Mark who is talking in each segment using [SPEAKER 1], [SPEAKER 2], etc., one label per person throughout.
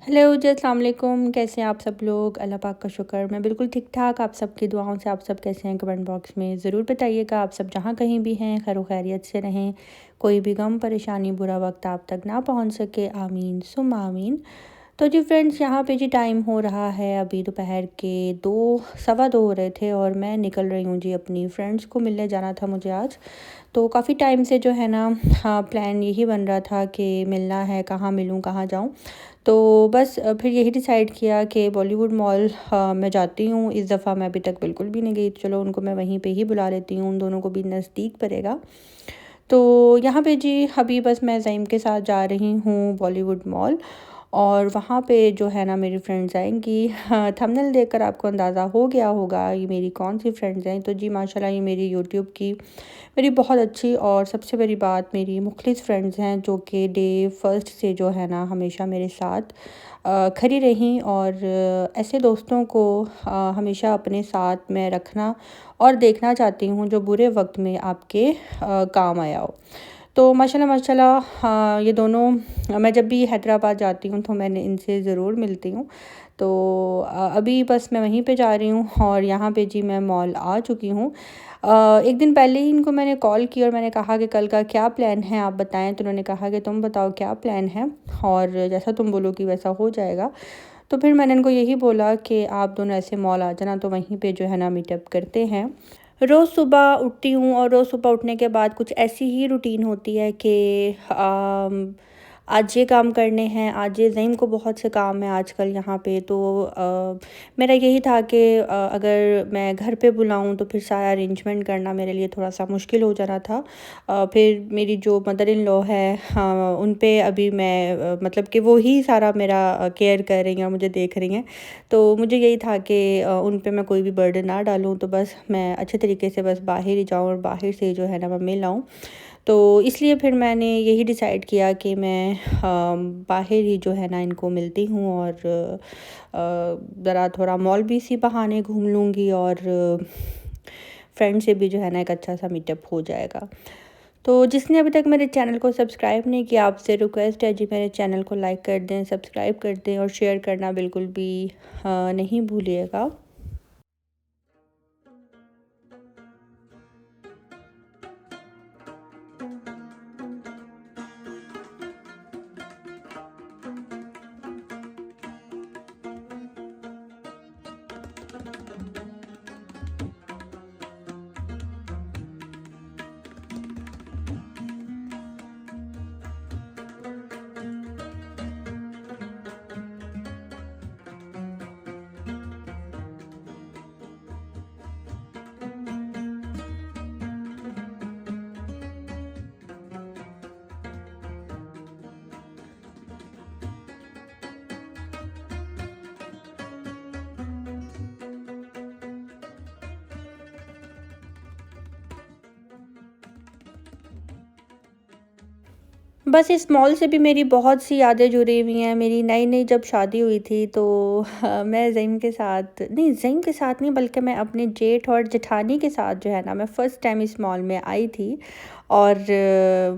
[SPEAKER 1] Hello जी, अस्सलाम वालेकुम। कैसे हैं आप सब लोग? अल्लाह पाक का शुक्र, मैं बिल्कुल ठीक-ठाक। आप सबकी दुआओं से आप सब कैसे हैं? कमेंट बॉक्स में ज़रूर बताइएगा। आप सब जहाँ कहीं भी हैं खैर खैरियत से रहें, कोई भी गम, परेशानी, बुरा वक़्त आप तक ना पहुँच सके। आमीन सुम्मा आमीन। तो जी फ्रेंड्स, यहाँ पे जी टाइम हो रहा है अभी दोपहर के 2 सवा 2 हो रहे थे और मैं निकल रही हूँ जी, अपनी फ्रेंड्स को मिलने जाना था मुझे आज। तो काफ़ी टाइम से जो है ना, हाँ, प्लान यही बन रहा था कि मिलना है, कहाँ मिलूँ, कहाँ जाऊँ। तो बस फिर यही डिसाइड किया कि बॉलीवुड मॉल मैं जाती हूँ। इस दफ़ा मैं अभी तक बिल्कुल भी नहीं गई, तो चलो उनको मैं वहीं पे ही बुला लेती हूँ, उन दोनों को भी नज़दीक पड़ेगा। तो यहाँ पे जी अभी बस मैं ज़ईम के साथ जा रही हूँ बॉलीवुड मॉल, और वहाँ पे जो है ना मेरी फ्रेंड्स आएँगी। हाँ, थंबनेल देखकर आपको अंदाज़ा हो गया होगा ये मेरी कौन-सी फ्रेंड्स हैं। तो जी माशाल्लाह, ये मेरी यूट्यूब की मेरी बहुत अच्छी और सबसे बड़ी बात मेरी मुख़लिस फ्रेंड्स हैं, जो कि डे फर्स्ट से जो है ना हमेशा मेरे साथ खड़ी रहीं। और ऐसे दोस्तों को हमेशा अपने साथ में रखना और देखना चाहती हूँ जो बुरे वक़्त में आपके काम आया हो। तो माशाल्लाह माशाल्लाह, हाँ, ये दोनों मैं जब भी हैदराबाद जाती हूँ तो मैं इनसे ज़रूर मिलती हूँ। तो अभी बस मैं वहीं पे जा रही हूँ और यहाँ पे जी मैं मॉल आ चुकी हूँ। एक दिन पहले ही इनको मैंने कॉल की और मैंने कहा कि कल का क्या प्लान है आप बताएँ? तो उन्होंने कहा कि तुम बताओ क्या प्लान है, और जैसा तुम बोलोगी वैसा हो जाएगा। तो फिर मैंने इनको यही बोला कि आप दोनों ऐसे मॉल आ जाना, तो वहीं पे जो है ना मीटअप करते हैं। रोज़ सुबह उठती हूँ और रोज़ सुबह उठने के बाद कुछ ऐसी ही रूटीन होती है कि आज ये काम करने हैं, आज ये ज़ईम को बहुत से काम हैं आजकल यहाँ पे। तो मेरा यही था कि अगर मैं घर पे बुलाऊँ तो फिर सारा अरेंजमेंट करना मेरे लिए थोड़ा-सा मुश्किल हो जाना था। फिर मेरी जो मदर इन लॉ है, हाँ, उन पे अभी मैं मतलब कि वो ही सारा मेरा केयर कर रही हैं और मुझे देख रही हैं। तो मुझे यही था कि उन पे मैं कोई भी बर्डन ना डालूँ, तो बस मैं अच्छे तरीके से बस बाहर ही जाऊँ और बाहर से जो है ना मैं मिल आऊँ। तो इसलिए फिर मैंने यही डिसाइड किया कि मैं बाहर ही जो है ना इनको मिलती हूँ, और ज़रा थोड़ा मॉल भी इसी बहाने घूम लूँगी और फ्रेंड से भी जो है ना एक अच्छा सा मीटअप हो जाएगा। तो जिसने अभी तक मेरे चैनल को सब्सक्राइब नहीं किया, आपसे रिक्वेस्ट है जी, मेरे चैनल को लाइक कर दें, सब्सक्राइब कर दें और शेयर करना बिल्कुल भी नहीं भूलिएगा। बस इस मॉल से भी मेरी बहुत सी यादें जुड़ी हुई हैं। मेरी नई-नई जब शादी हुई थी तो मैं ज़ईम के साथ नहीं, ज़ईम के साथ नहीं, बल्कि मैं अपने जेठ और जेठानी के साथ जो है ना मैं फ़र्स्ट टाइम इस मॉल में आई थी। और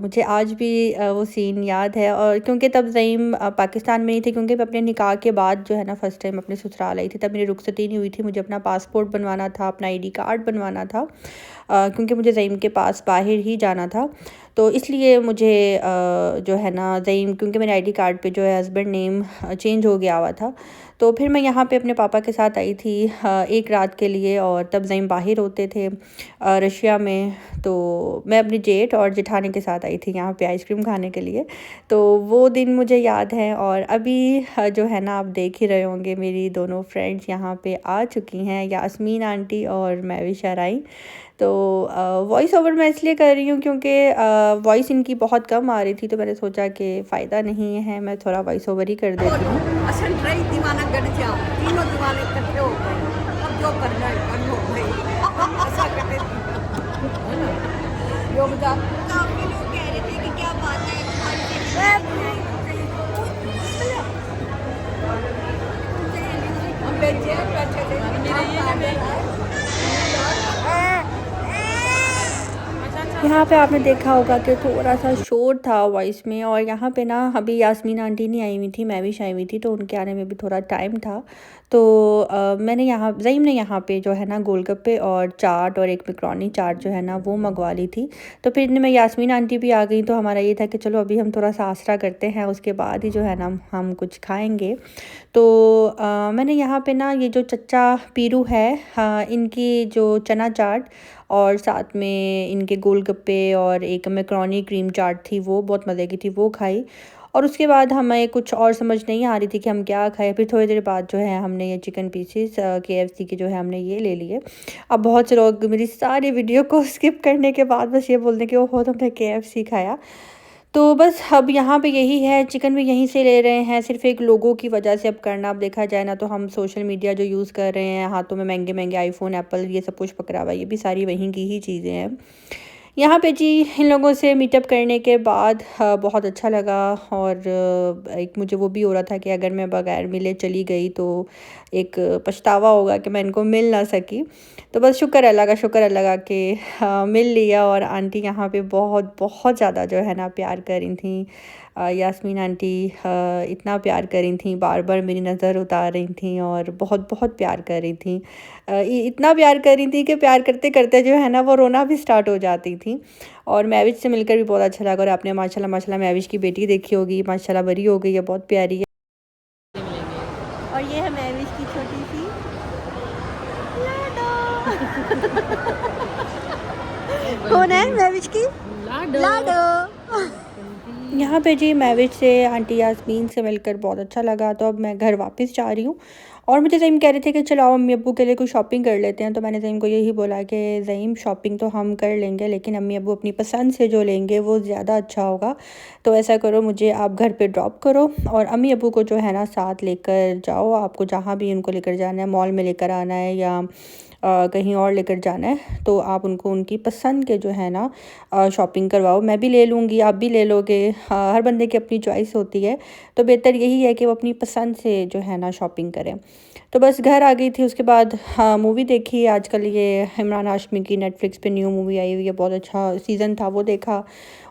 [SPEAKER 1] मुझे आज भी वो सीन याद है, और क्योंकि तब ज़ईम पाकिस्तान में नहीं थी, क्योंकि मैं अपने निकाह के बाद जो है ना फ़र्स्ट टाइम अपने ससुराल आई थी। तब मेरी रुखसती नहीं हुई थी, मुझे अपना पासपोर्ट बनवाना था, अपना आईडी कार्ड बनवाना था, क्योंकि मुझे ज़ईम के पास बाहर ही जाना था। तो इसलिए मुझे जो है ना ज़ईम, क्योंकि मेरे आईडी कार्ड पे जो है हस्बैंड नेम चेंज हो गया हुआ था। तो फिर मैं यहाँ पे अपने पापा के साथ आई थी एक रात के लिए, और तब ज़ईम बाहर होते थे रशिया में। तो मैं अपनी जेठ और जेठानी के साथ आई थी यहाँ पे आइसक्रीम खाने के लिए। तो वो दिन मुझे याद है। और अभी जो है ना आप देख ही रहे होंगे, मेरी दोनों फ्रेंड्स यहाँ पे आ चुकी हैं, यास्मीन आंटी और महवी शराई। तो वॉइस ओवर मैं इसलिए कर रही हूँ क्योंकि वॉइस इनकी बहुत कम आ रही थी, तो मैंने सोचा कि फ़ायदा नहीं है, मैं थोड़ा वॉइस ओवर ही कर देती हूँ।
[SPEAKER 2] असल ट्रई दीवाना गढ़ जा तीनों दीवाने इकट्ठे हो गए। अब जो करना है कर लो भाई। ऐसा करते यो बता। काफी लोग कह रहे थे कि क्या बात है हम बैठे थे।
[SPEAKER 1] यहाँ पे आपने देखा होगा कि थोड़ा-सा शोर था वॉइस में, और यहाँ पे ना अभी यास्मीन आंटी नहीं आई हुई थी, मैविश आई हुई थी, तो उनके आने में भी थोड़ा टाइम था। तो मैंने यहाँ ज़ईम ने यहाँ पे जो है ना गोलगप्पे और चाट और एक मैकरोनी चाट जो है ना वो मँगवा ली थी। तो फिर इतने में यास्मीन आंटी भी आ गई, तो हमारा ये था कि चलो अभी हम थोड़ा-सा आसरा करते हैं, उसके बाद ही जो है ना हम कुछ खाएँगे। तो मैंने यहाँ पे ना ये जो चच्चा पीरू है, हाँ, इनकी जो चना चाट और साथ में इनके गोलगप्पे और एक मैकरोनी क्रीम चाट थी, वो बहुत मज़े की थी, वो खाई। और उसके बाद हमें कुछ और समझ नहीं आ रही थी कि हम क्या खाएँ। फिर थोड़ी देर बाद जो है हमने ये चिकन पीसेस केएफसी के जो है हमने ये ले लिए। अब बहुत से लोग मेरी सारी वीडियो को स्किप करने के बाद बस ये बोल दें कि ओहो तुमने केएफसी खाया। तो बस अब यहाँ पे यही है, चिकन भी यहीं से ले रहे हैं, सिर्फ़ एक लोगों की वजह से अब करना। अब देखा जाए ना तो हम सोशल मीडिया जो यूज़ कर रहे हैं, हाथों में महंगे-महंगे आईफ़ोन, एप्पल, ये सब कुछ पकड़ा हुआ है, ये भी सारी वहीं की ही चीज़ें हैं। यहाँ पे जी इन लोगों से मीटअप करने के बाद बहुत अच्छा लगा, और एक मुझे वो भी हो रहा था कि अगर मैं बगैर मिले चली गई तो एक पछतावा होगा कि मैं इनको मिल ना सकी। तो बस शुक्र अल्लाह का कि मिल लिया। और आंटी यहाँ पे बहुत बहुत ज़्यादा जो है ना प्यार कर रही थी। यास्मीन आंटी इतना प्यार कर रही थी, बार बार मेरी नज़र उतार रही थी और बहुत बहुत प्यार कर रही थी। इतना प्यार कर रही थी कि प्यार करते करते जो है ना वो रोना भी स्टार्ट हो जाती थी। और मैविश से मिलकर भी बहुत अच्छा लगा। और आपने माशाल्लाह माशाल्लाह मैविश की बेटी देखी होगी, माशाल्लाह बड़ी हो गई है, बहुत प्यारी है। और ये है मैविश की छोटी सी कौन है मैविश की लाडो। यहाँ पे जी मैविश से आंटी यास्मीन से मिलकर बहुत अच्छा लगा। तो अब मैं घर वापस जा रही हूँ, और मुझे ज़ईम कह रहे थे कि चलो आओ अम्मी अब्बू के लिए कुछ शॉपिंग कर लेते हैं। तो मैंने ज़ईम को यही बोला कि ज़ईम शॉपिंग तो हम कर लेंगे, लेकिन अम्मी अब्बू अपनी पसंद से जो लेंगे वो ज़्यादा अच्छा होगा। तो ऐसा करो, मुझे आप घर पे ड्रॉप करो और अम्मी अब्बू को जो है ना साथ लेकर जाओ। आपको जहाँ भी उनको लेकर जाना है, मॉल में लेकर आना है या कहीं और लेकर जाना है, तो आप उनको उनकी पसंद के जो है ना शॉपिंग करवाओ। मैं भी ले लूँगी, आप भी ले लोगे, हर बंदे की अपनी चॉइस होती है। तो बेहतर यही है कि वो अपनी पसंद से जो है ना शॉपिंग करें। तो बस घर आ गई थी, उसके बाद हाँ मूवी देखी। आजकल ये इमरान हाशमी की नेटफ्लिक्स पे न्यू मूवी आई हुई है, बहुत अच्छा सीज़न था, वो देखा।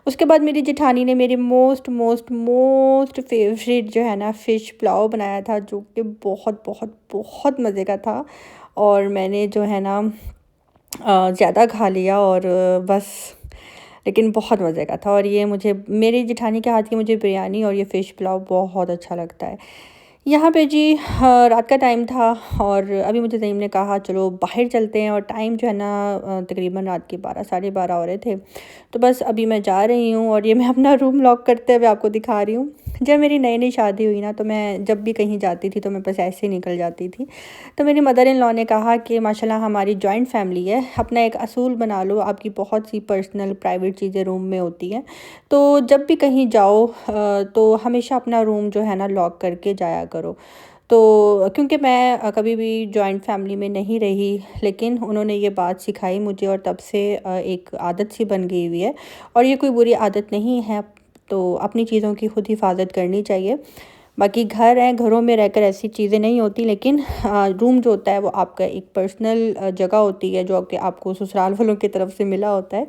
[SPEAKER 1] उसके बाद मेरी जेठानी ने मेरी मोस्ट मोस्ट मोस्ट फेवरेट जो है ना फ़िश पुलाव बनाया था, जो कि बहुत बहुत बहुत मज़े का था। और मैंने जो है ना ज़्यादा खा लिया, और बस लेकिन बहुत मज़े का था। और ये मुझे मेरी जेठानी के हाथ की मुझे बिरयानी और ये फ़िश पुलाव बहुत अच्छा लगता है। यहाँ पे जी रात का टाइम था, और अभी मुझे ज़ईम ने कहा चलो बाहर चलते हैं, और टाइम जो है ना तकरीबन रात के 12 साढ़े 12 हो रहे थे। तो बस अभी मैं जा रही हूँ, और ये मैं अपना रूम लॉक करते हुए आपको दिखा रही हूँ। जब मेरी नई नई शादी हुई ना, तो मैं जब भी कहीं जाती थी तो मैं बस ऐसे ही निकल जाती थी। तो मेरी मदर इन लॉ ने कहा कि माशाल्लाह हमारी जॉइंट फैमिली है, अपना एक असूल बना लो, आपकी बहुत सी पर्सनल प्राइवेट चीज़ें रूम में होती हैं, तो जब भी कहीं जाओ तो हमेशा अपना रूम जो है ना लॉक करके जाया करो। तो क्योंकि मैं कभी भी जॉइंट फैमिली में नहीं रही, लेकिन उन्होंने ये बात सिखाई मुझे, और तब से एक आदत सी बन गई हुई है। और ये कोई बुरी आदत नहीं है, तो अपनी चीज़ों की खुद हिफाजत करनी चाहिए। बाकी घर हैं, घरों में रहकर ऐसी चीज़ें नहीं होती, लेकिन रूम जो होता है वो आपका एक पर्सनल जगह होती है, जो कि आपको ससुराल वालों की तरफ से मिला होता है।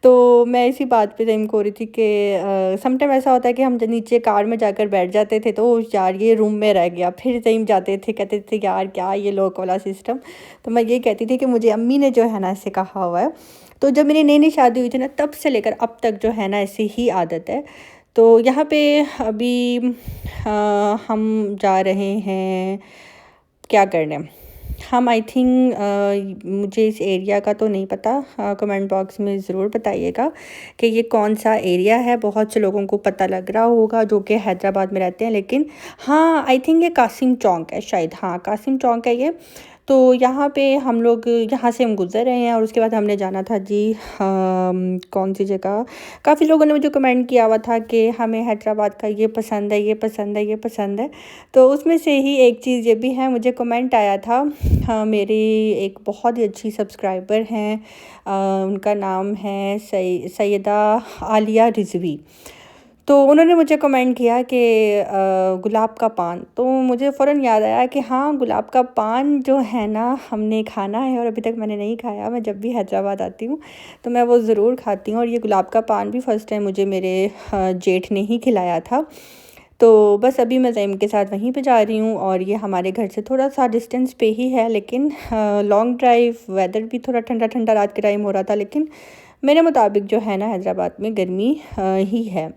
[SPEAKER 1] तो मैं इसी बात पे ज़ईम को हो रही थी कि समटाइम ऐसा होता है कि हम नीचे कार में जाकर बैठ जाते थे, तो यार ये रूम में रह गया, फिर ज़ईम जाते थे, कहते थे यार क्या ये लॉक वाला सिस्टम। तो मैं ये कहती थी कि मुझे अम्मी ने जो है ना ऐसे कहा हुआ है। तो जब मेरी नई नई शादी हुई थी ना, तब से लेकर अब तक जो है ना ऐसी ही आदत है। तो यहाँ पे अभी हम जा रहे हैं क्या करने। हम आई थिंक मुझे इस एरिया का तो नहीं पता, कमेंट बॉक्स में ज़रूर बताइएगा कि ये कौन सा एरिया है। बहुत से लोगों को पता लग रहा होगा जो कि हैदराबाद में रहते हैं, लेकिन हाँ आई थिंक ये कासिम चौक है शायद, हाँ कासिम चौक है ये। तो यहाँ पे हम लोग यहाँ से हम गुज़र रहे हैं, और उसके बाद हमने जाना था जी कौन सी जगह। काफ़ी लोगों ने मुझे कमेंट किया हुआ था कि हमें हैदराबाद का ये पसंद है, ये पसंद है, ये पसंद है। तो उसमें से ही एक चीज़ ये भी है, मुझे कमेंट आया था, हाँ मेरी एक बहुत ही अच्छी सब्सक्राइबर हैं, उनका नाम है सैयदा आलिया रिजवी। तो उन्होंने मुझे कमेंट किया कि गुलाब का पान, तो मुझे फ़ौरन याद आया कि हाँ, गुलाब का पान जो है ना हमने खाना है और अभी तक मैंने नहीं खाया। मैं जब भी हैदराबाद आती हूँ तो मैं वो ज़रूर खाती हूँ और ये गुलाब का पान भी फ़र्स्ट टाइम मुझे मेरे जेठ ने ही खिलाया था। तो बस अभी मैं ज़ैम के साथ वहीं पे जा रही हूँ और ये हमारे घर से थोड़ा-सा डिस्टेंस पे ही है, लेकिन लॉन्ग ड्राइव, वेदर भी थोड़ा ठंडा-ठंडा रात के टाइम हो रहा था, लेकिन मेरे मुताबिक जो है ना हैदराबाद में गर्मी ही है।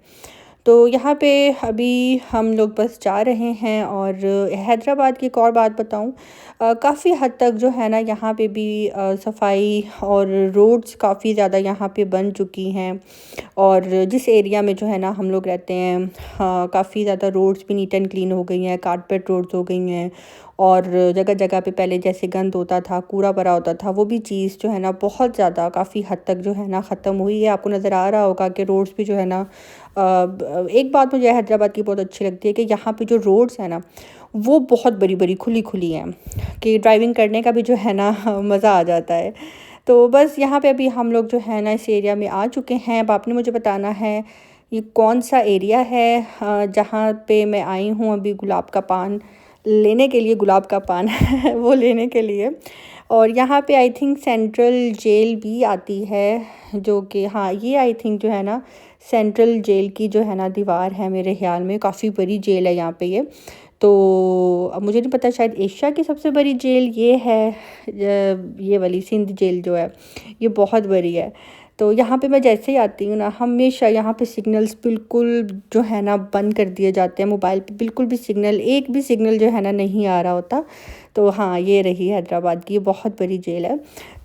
[SPEAKER 1] तो यहाँ पे अभी हम लोग बस जा रहे हैं और हैदराबाद की एक और बात बताऊँ, काफ़ी हद तक जो है ना यहाँ पे भी सफाई और रोड्स काफ़ी ज़्यादा यहाँ पे बन चुकी हैं। और जिस एरिया में जो है ना हम लोग रहते हैं, काफ़ी ज़्यादा रोड्स भी नीट एंड क्लीन हो गई हैं, कारपेट रोड्स हो गई हैं और जगह जगह पे पहले जैसे गंद होता था, कूड़ा भरा होता था, वो भी चीज़ जो है ना बहुत ज़्यादा काफ़ी हद तक जो है ना ख़त्म हुई है। आपको नज़र आ रहा होगा कि रोड्स भी जो है ना एक बात मुझे हैदराबाद की बहुत अच्छी लगती है कि यहाँ पे जो रोड्स हैं ना वो बहुत बड़ी बड़ी खुली खुली हैं कि ड्राइविंग करने का भी जो है ना मज़ा आ जाता है। तो बस यहाँ पे अभी हम लोग जो है ना इस एरिया में आ चुके हैं। अब आपने मुझे बताना है ये कौन सा एरिया है जहाँ पे मैं आई हूँ अभी गुलाब का पान लेने के लिए, गुलाब का पान वो लेने के लिए। और यहाँ पे आई थिंक सेंट्रल जेल भी आती है, जो कि हाँ ये आई थिंक जो है ना सेंट्रल जेल की जो है ना दीवार है, मेरे ख्याल में काफ़ी बड़ी जेल है यहाँ पे ये। तो अब मुझे नहीं पता, शायद एशिया की सबसे बड़ी जेल ये है, ये वाली सिंध जेल जो है ये बहुत बड़ी है। तो यहाँ पे मैं जैसे ही आती हूँ ना हमेशा यहाँ पे सिग्नल्स बिल्कुल जो है ना बंद कर दिए जाते हैं, मोबाइल पे बिल्कुल भी सिग्नल, एक भी सिग्नल जो है ना नहीं आ रहा होता। तो हाँ ये रही हैदराबाद की ये बहुत बड़ी जेल है।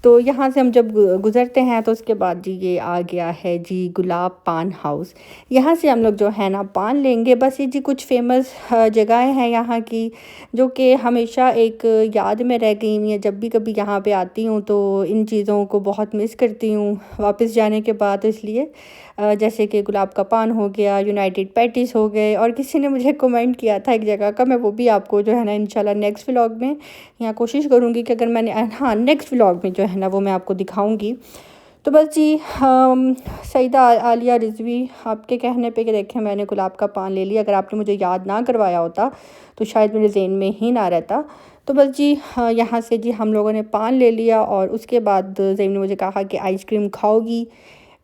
[SPEAKER 1] तो यहाँ से हम जब गुज़रते हैं तो उसके बाद जी ये आ गया है जी गुलाब पान हाउस। यहाँ से हम लोग जो है ना पान लेंगे। बस ये जी कुछ फेमस जगहें हैं यहाँ की जो कि हमेशा एक याद में रह गई हुई हैं। जब भी कभी यहाँ पे आती हूँ तो इन चीज़ों को बहुत मिस करती हूँ वापस जाने के बाद। तो इसलिए जैसे कि गुलाब का पान हो गया, यूनाइटेड पैटीज़ हो गए, और किसी ने मुझे कमेंट किया था एक जगह का, मैं वो भी आपको जो है ना इंशाल्लाह नेक्स्ट व्लॉग में यहाँ कोशिश करूँगी कि अगर मैंने हाँ नेक्स्ट व्लॉग में जो है ना वो मैं आपको दिखाऊँगी। तो बस जी सईदा आलिया रिज़वी आपके कहने पे कि देखें मैंने गुलाब का पान ले लिया, अगर आपने मुझे याद ना करवाया होता तो शायद मेरे ज़हन में ही ना रहता। तो बस जी यहाँ से जी हम लोगों ने पान ले लिया और उसके बाद ज़ैम ने मुझे कहा कि आइसक्रीम खाओगी।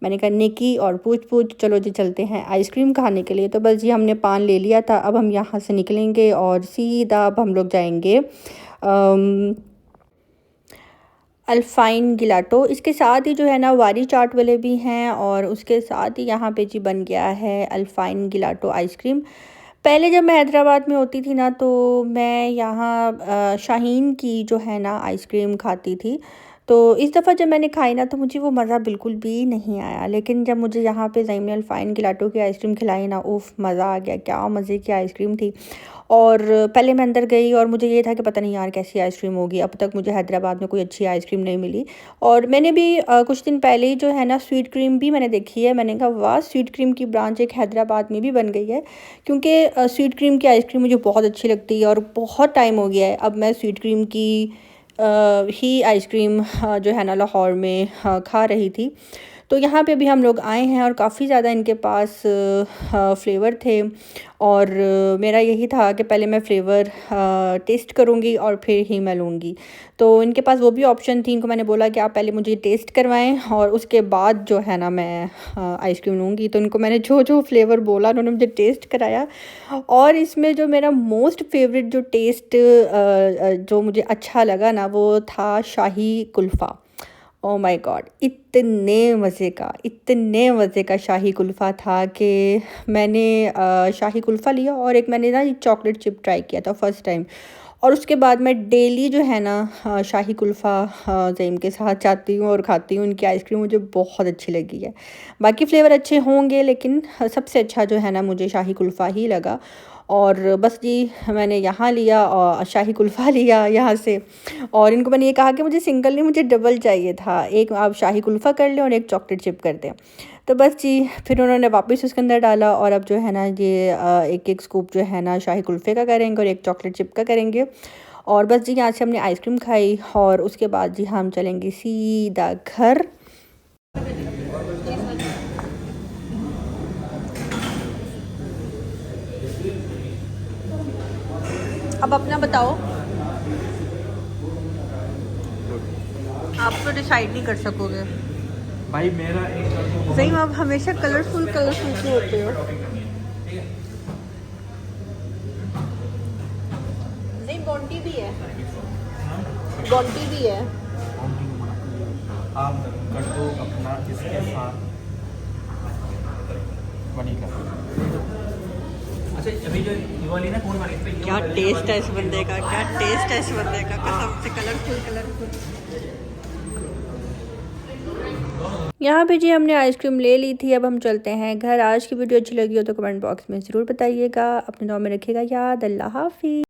[SPEAKER 1] मैंने कहा नेकी और पूछ पूछ, चलो जी चलते हैं आइसक्रीम खाने के लिए। तो बस जी हमने पान ले लिया था, अब हम यहाँ से निकलेंगे और सीधा अब हम लोग जाएंगे अल्फ़ाइन गिलाटो। इसके साथ ही जो है ना वारी चाट वाले भी हैं और उसके साथ ही यहाँ पे जी बन गया है अल्फ़ाइन गिलाटो आइसक्रीम। पहले जब मैं हैदराबाद में होती थी ना तो मैं यहाँ शाहीन की जो है ना आइसक्रीम खाती थी। तो इस दफ़ा जब मैंने खाई ना तो मुझे वो मज़ा बिल्कुल भी नहीं आया, लेकिन जब मुझे यहाँ पे ज़ैम ने अल्फ़ाइन गिलाटो की आइसक्रीम खिलाई ना, उफ़ मज़ा आ गया, क्या मज़े की आइसक्रीम थी। और पहले मैं अंदर गई और मुझे ये था कि पता नहीं यार कैसी आइसक्रीम होगी, अब तक मुझे हैदराबाद में कोई अच्छी आइसक्रीम नहीं मिली। और मैंने भी कुछ दिन पहले ही जो है ना स्वीट क्रीम भी मैंने देखी है, मैंने कहा वाह स्वीट क्रीम की ब्रांच एक हैदराबाद में भी बन गई है, क्योंकि स्वीट क्रीम की आइसक्रीम मुझे बहुत अच्छी लगती है और बहुत टाइम हो गया है अब मैं स्वीट क्रीम की ही आइसक्रीम जो है ना लाहौर में खा रही थी। तो यहाँ पे भी हम लोग आए हैं और काफ़ी ज़्यादा इनके पास फ्लेवर थे और मेरा यही था कि पहले मैं फ्लेवर टेस्ट करूँगी और फिर ही मैं लूँगी। तो इनके पास वो भी ऑप्शन थी, इनको मैंने बोला कि आप पहले मुझे टेस्ट करवाएं और उसके बाद जो है ना मैं आइसक्रीम लूँगी। तो इनको मैंने जो जो फ्लेवर बोला उन्होंने मुझे टेस्ट कराया और इसमें जो मेरा मोस्ट फेवरेट जो टेस्ट जो मुझे अच्छा लगा ना वो था शाही कुल्फ़ा। ओह माय गॉड, इतने मज़े का शाही कुल्फ़ा था कि मैंने शाही कुल्फ़ा लिया और एक मैंने ना चॉकलेट चिप ट्राई किया था फर्स्ट टाइम, और उसके बाद मैं डेली जो है ना शाही कुल्फ़ा ज़ैम के साथ जाती हूँ और खाती हूँ। उनकी आइसक्रीम मुझे बहुत अच्छी लगी है, बाकी फ्लेवर अच्छे होंगे लेकिन सबसे अच्छा जो है ना मुझे शाही कुल्फ़ा ही लगा। और बस जी मैंने यहाँ लिया और शाही कुल्फ़ा लिया यहाँ से, और इनको मैंने ये कहा कि मुझे सिंगल नहीं मुझे डबल चाहिए था, एक आप शाही कुल्फ़ा कर लें और एक चॉकलेट चिप कर दें। तो बस जी फिर उन्होंने वापस उसके अंदर डाला और अब जो है ना ये एक एक स्कूप जो है ना शाही कुल्फ़े का करेंगे और एक चॉकलेट चिप का करेंगे। और बस जी यहाँ से हमने आइसक्रीम खाई और उसके बाद जी हम चलेंगे सीधा घर। अब अपना बताओ। आप तो डिसाइड नहीं कर सकोगे
[SPEAKER 3] भाई मेरा एक
[SPEAKER 1] सही में। आप हमेशा कलरफुल कलरफुल से होते हो। नहीं बॉन्टी भी है, बॉन्टी भी है।
[SPEAKER 3] आप कर दो अपना इसके साथ वनीला। अच्छा अभी जो ये वाली ना कौन वाली इस पे
[SPEAKER 1] क्या टेस्ट है इस बंदे का, क्या टेस्ट है इस बंदे का, कसम से कलरफुल कलरफुल। यहाँ पे जी हमने आइसक्रीम ले ली थी, अब हम चलते हैं घर। आज की वीडियो अच्छी लगी हो तो कमेंट बॉक्स में ज़रूर बताइएगा। अपने दुआ में रखिएगा याद। अल्लाह हाफिज़।